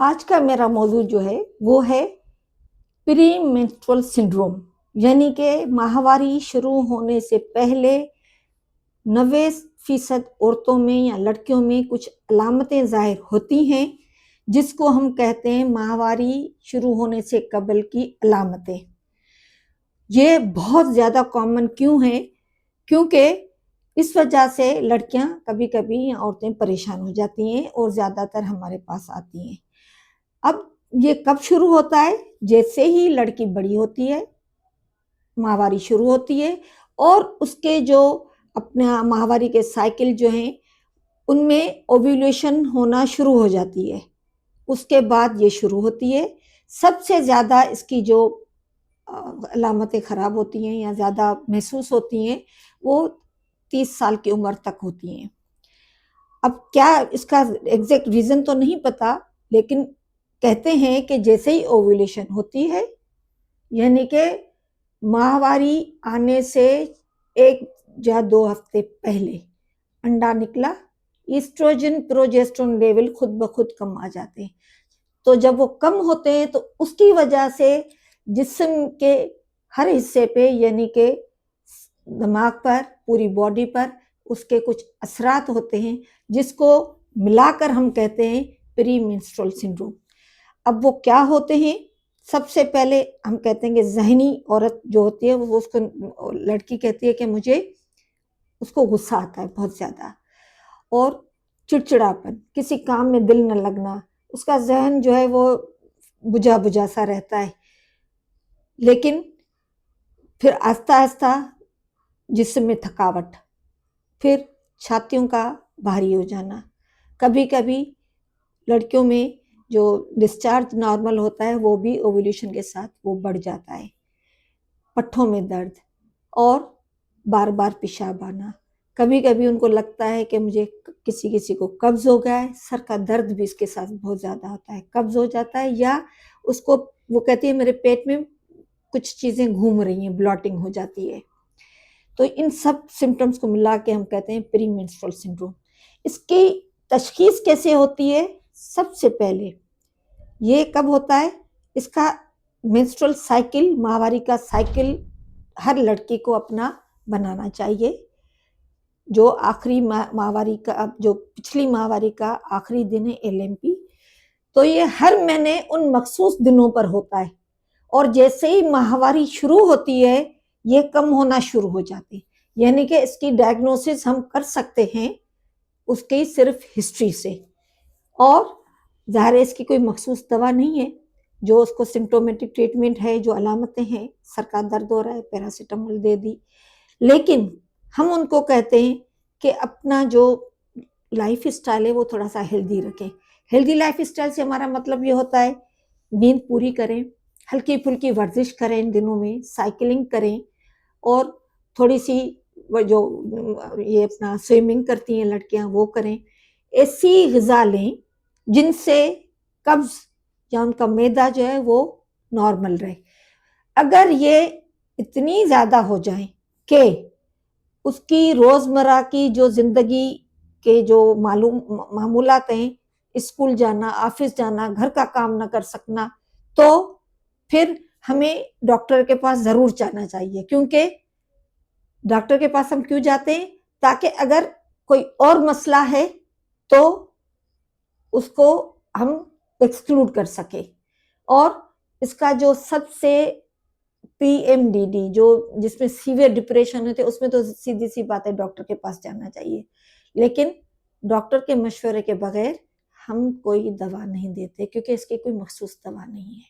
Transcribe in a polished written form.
آج کا میرا موضوع جو ہے وہ ہے پری مینسٹرول سنڈروم، یعنی کہ ماہواری شروع ہونے سے پہلے 90% عورتوں میں یا لڑکیوں میں کچھ علامتیں ظاہر ہوتی ہیں جس کو ہم کہتے ہیں ماہواری شروع ہونے سے قبل کی علامتیں۔ یہ بہت زیادہ کامن کیوں ہے؟ کیونکہ اس وجہ سے لڑکیاں کبھی کبھی یا عورتیں پریشان ہو جاتی ہیں اور زیادہ تر ہمارے پاس آتی ہیں۔ اب یہ کب شروع ہوتا ہے؟ جیسے ہی لڑکی بڑی ہوتی ہے ماہواری شروع ہوتی ہے، اور اس کے جو اپنا ماہواری کے سائیکل جو ہیں ان میں اوویولیشن ہونا شروع ہو جاتی ہے، اس کے بعد یہ شروع ہوتی ہے۔ سب سے زیادہ اس کی جو علامتیں خراب ہوتی ہیں یا زیادہ محسوس ہوتی ہیں وہ 30 سال کی عمر تک ہوتی ہیں۔ اب کیا اس کا ایگزیکٹ ریزن تو نہیں پتا، لیکن کہتے ہیں کہ جیسے ہی اوویولیشن ہوتی ہے، یعنی کہ ماہواری آنے سے 1 یا 2 ہفتے پہلے انڈا نکلا، ایسٹروجن پروجیسٹرون لیول خود بخود کم آ جاتے ہیں۔ تو جب وہ کم ہوتے ہیں تو اس کی وجہ سے جسم کے ہر حصے پہ، یعنی کہ دماغ پر، پوری باڈی پر اس کے کچھ اثرات ہوتے ہیں جس کو ملا کر ہم کہتے ہیں پری مینسٹرول سنڈروم۔ اب وہ کیا ہوتے ہیں؟ سب سے پہلے ہم کہتے ہیں کہ ذہنی عورت جو ہوتی ہے وہ اس کو لڑکی کہتی ہے کہ مجھے اس کو غصہ آتا ہے بہت زیادہ، اور چڑچڑاپن، کسی کام میں دل نہ لگنا، اس کا ذہن جو ہے وہ بجھا بجھا سا رہتا ہے۔ لیکن پھر آہستہ آہستہ جسم میں تھکاوٹ، پھر چھاتیوں کا بھاری ہو جانا، کبھی کبھی لڑکیوں میں جو ڈسچارج نارمل ہوتا ہے وہ بھی اوویولیشن کے ساتھ وہ بڑھ جاتا ہے، پٹھوں میں درد اور بار بار پیشاب آنا، کبھی کبھی ان کو لگتا ہے کہ مجھے کسی کو قبض ہو گیا ہے، سر کا درد بھی اس کے ساتھ بہت زیادہ ہوتا ہے، قبض ہو جاتا ہے، یا اس کو وہ کہتی ہے میرے پیٹ میں کچھ چیزیں گھوم رہی ہیں، بلاٹنگ ہو جاتی ہے۔ تو ان سب سمٹمز کو ملا کے ہم کہتے ہیں پری مینسٹرول سنڈروم۔ اس کی تشخیص کیسے ہوتی ہے؟ سب سے پہلے یہ کب ہوتا ہے؟ اس کا مینسٹرول سائیکل، ماہواری کا سائیکل ہر لڑکی کو اپنا بنانا چاہیے۔ جو آخری ماہواری کا، جو پچھلی ماہواری کا آخری دن ہے LMP، تو یہ ہر مہینے ان مخصوص دنوں پر ہوتا ہے، اور جیسے ہی ماہواری شروع ہوتی ہے یہ کم ہونا شروع ہو جاتی ہے، یعنی کہ اس کی ڈائگنوسس ہم کر سکتے ہیں اس کی صرف ہسٹری سے، اور ظاہر ہے اس کی کوئی مخصوص دوا نہیں ہے، جو اس کو سمپٹومیٹک ٹریٹمنٹ ہے، جو علامتیں ہیں، سر کا درد ہو رہا ہے پیراسیٹامول دے دی، لیکن ہم ان کو کہتے ہیں کہ اپنا جو لائف اسٹائل ہے وہ تھوڑا سا ہیلدی رکھیں۔ ہیلدی لائف اسٹائل سے ہمارا مطلب یہ ہوتا ہے نیند پوری کریں، ہلکی پھلکی ورزش کریں، ان دنوں میں سائیکلنگ کریں، اور تھوڑی سی جو یہ اپنا سوئمنگ کرتی ہیں لڑکیاں وہ کریں، ایسی غذا لیں جن سے قبض یا ان کا معدہ جو ہے وہ نارمل رہے۔ اگر یہ اتنی زیادہ ہو جائیں کہ اس کی روزمرہ کی جو زندگی کے جو معمولات ہیں، اسکول جانا، آفس جانا، گھر کا کام نہ کر سکنا، تو پھر ہمیں ڈاکٹر کے پاس ضرور جانا چاہیے۔ کیونکہ ڈاکٹر کے پاس ہم کیوں جاتے ہیں؟ تاکہ اگر کوئی اور مسئلہ ہے تو اس کو ہم ایکسکلوڈ کر سکیں، اور اس کا جو سب سے PMDD جو جس میں سیویئر ڈپریشن ہوتے، اس میں تو سیدھی سی بات ہے ڈاکٹر کے پاس جانا چاہیے، لیکن ڈاکٹر کے مشورے کے بغیر ہم کوئی دوا نہیں دیتے، کیونکہ اس کی کوئی مخصوص دوا نہیں ہے۔